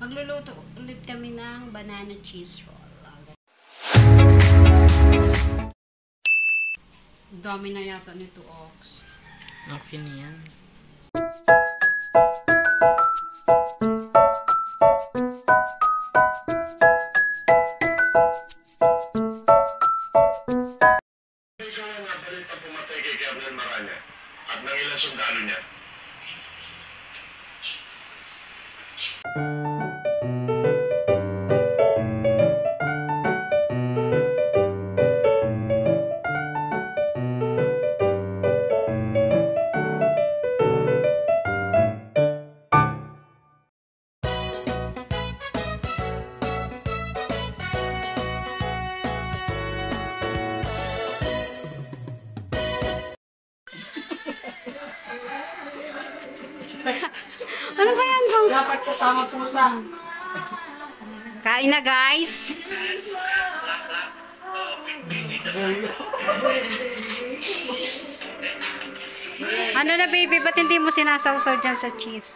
Magluluto ulit kami ng banana cheese roll. Dami na yata nito, Ox. Okay na yan. Pumatay kay Colonel Maranya at ng ilang sundalo niya. Ano ba yan, Bang? Dapat kasama pusa. Kain na, guys. Ano na, baby? Ba't hindi mo sinasawsaw dyan sa cheese?